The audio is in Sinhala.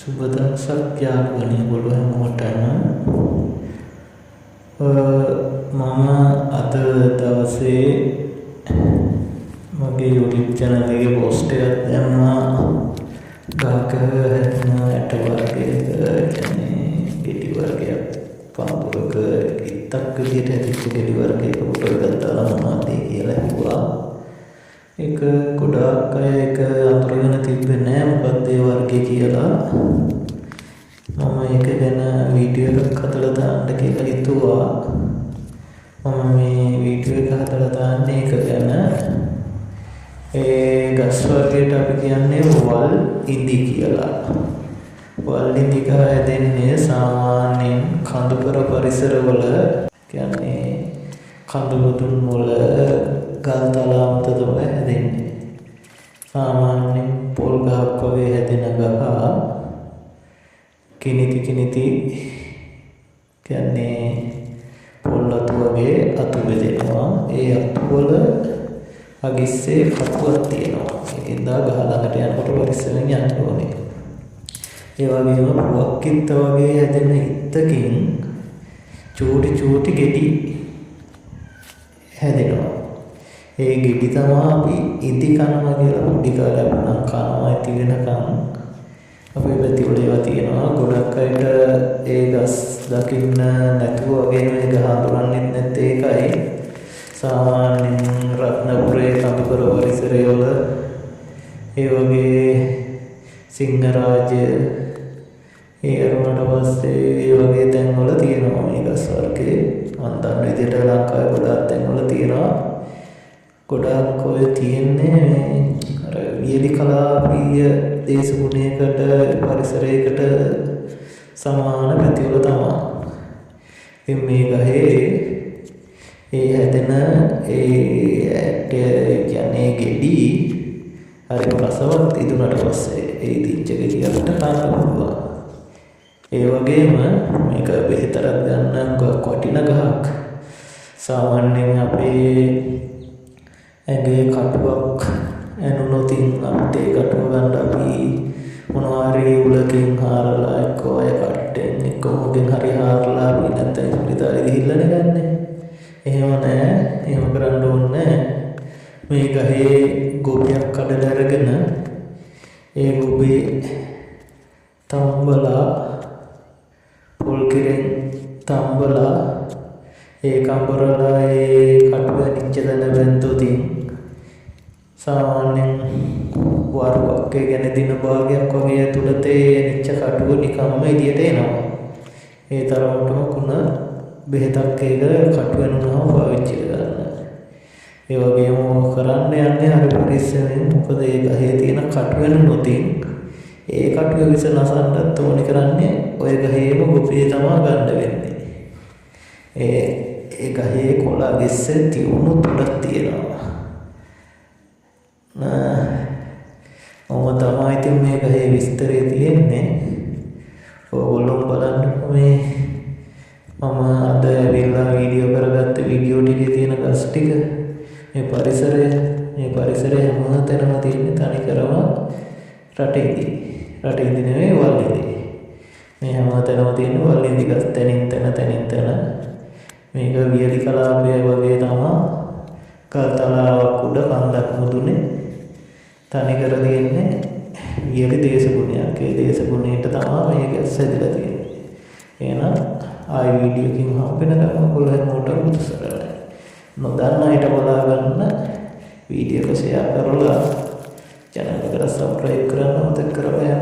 සුබ දවසක් යාළුවනේ ඔයගොල්ලෝ හැමෝටම මම අද දවසේ මගේ YouTube channel එකේ post එකක් දැම්මා ගහක හැදෙන ඇට වර්ගයක කියන්නේ ගෙඩි වර්ගයක් පාපුරක ඉත්තක් විදියට හැදිච්ච ගෙඩි වර්ගයක ෆොටෝ එකක් දාලා මොනවද කියලා හිතුවා. ඒක ගොඩාක් අය ඒක අඳුරගෙන තිබ්බේ නෑ මොකක්ද ඒ වර්ගය කියලා. මම ඒක ගැන වීඩියෝ එකක් හදලා දාන්න කියලා හිතුවා. මම මේ වීඩියෝ එක හදලා දාන්නේ ඒක ගැන. ඒ ගස් වර්ගයට අපි කියන්නේ වල් ඉඳි කියලා. වල් ඉඳි හැදෙන්නේ සාමාන්‍යයෙන් කඳුකර පරිසරවල කියන්නේ කඳුමුදුන් වල ගල් තලාවත තමයි හැදෙන්නේ. සාමාන්‍යයෙන් පොල් ගහක් වගේ හැදෙන ගහ කිනිති කියන්නේ පොල් අතු වගේ අතු බෙදෙනවා. ඒ අතු වල අගිස්සේ කටුවක් තියෙනවා. ඒකෙන් දා ගහ ළඟට යනකොට පරිස්සමෙන් යන්න ඕනේ. ඒ වගේම පුවක්කිත්ත වගේ හැදෙන ඉත්තකින් චූටි ගෙඩි හැදෙනවා. ඒ ගෙඩි තමයි අපි ඉදි කනවා කියලා පොඩි කාලේ නම් කනවා ඉති වෙනකම් අපේ පැතිවල ඒවා තියෙනවා. ගොඩක් අයට ඒ ගස් දකින්න නැතුව වගේ මේ ගහ හඳුනන්නේ නැත්තේ ඒකයි. සාමාන්‍යයෙන් රත්නපුරේ කඳුකර පරිසරයවල ඒ වගේ සිංහරාජය ඒ අරුණට පස්සේ ඒ වගේ තැන්වල තියෙනවා මේ ගස් වර්ගයේ. මම දන්න විදිහට ලංකාවේ ගොඩාක් තැන්වල තියෙනවා. ගොඩාක් ඔය තියෙන්නේ අර වියලි කලාපීය දේශගුණයකට පරිසරයකට සමාන පැතිවල තමයි. ඉතින් මේ ගහේ ඒ හැදෙන කියන්නේ ගෙඩි හරි රසවත් ඉදුණට පස්සේ ඒ ඉදිච්ච ගෙඩියට කන්න පුළුවන්. ඒ වගේම මේක බෙහෙතරක් ගන්න වටින ගහක්. සාමාන්‍යයෙන් අපේ ඇඟේ කටුවක් ඇනුනොත් අපිට ඒ කටුව ගන්න අපි මොනවා හරි උලකින් හාරලා එක්ක ඔය කට්ටෙන් එක්ක මොකෙන් හරි හාරලා අපි නැත්නම් ඉස්පිරිතාලේ ගිහිල්ලානේ ගන්නෙ. එහෙම නෑ. එහෙම කරන්න ඕනේ නෑ. මේ ගහේ ගොබයක් කඩලා අරගෙන ඒ ගොබේ තම්බලා පොල් කිරෙන් තම්බලා ඒ කම්බරලා ඒ කටුව නිච්ච දන බැන්දොතින් සාමාන්‍යයෙන් වරුවක් ගැන දින භාගයක් වගේ ඇතුළත ඒ නිච්ච කටුව නිකම්ම එළියට එනවා. ඒ තරමටම කුණ බෙහෙතක් ඒක කටුව වෙනුනම පාවිච්චි කරන්න. ඒ වගේම කරන්න යන්නේ අර පරිස්සමෙන්. මොකද ඒ ගහේ තියෙන කටුව වෙනුනොතින් ඒ කටුව විස නසන්නත් ඕනි කරන්නේ ඔය ගහේම ගොපේ තමයි ගන්න වෙන්නේ. ඒ ගහේ කොළ අගිස්සේ තියුණු තුඩක් තියෙනවා. මම තමයි ඉතින් මේ ගහේ විස්තරය තියෙන්නේ. ඔයගොල්ලෝ බලන්න මේ මම අද ඇවිල්ලා වීඩියෝ කරගත්ත වීඩියෝ ටිකේ තියෙන ගස් ටික මේ පරිසරය හැම තැනම තියෙන තනිකරම රටේදී නෙවෙයි වල්ලේදී. මේ හැම තැනම තියෙන වල්ලේදී ගස් තැනින් තැන මේක වියලි කලාපය වගේ තමයි. කල්තලාවක් උඩ කන්දක් මුදුනේ තනිකර තියෙන්නේ වියලි දේශගුණයක්. ඒ දේශගුණයට තමයි මේ ගස් හැදිලා තියෙන්නේ. එහෙනම් ආයි වීඩියෝ එකකින් හම්බෙනකම් ඔයගොල්ලෝ හැමෝටම උත්සාහයි. නොදන්න අයට බලා ගන්න වීඩියෝ එක ෂෙයා කරලා channel එකට subscribe කරන්න මතක කරගන්න.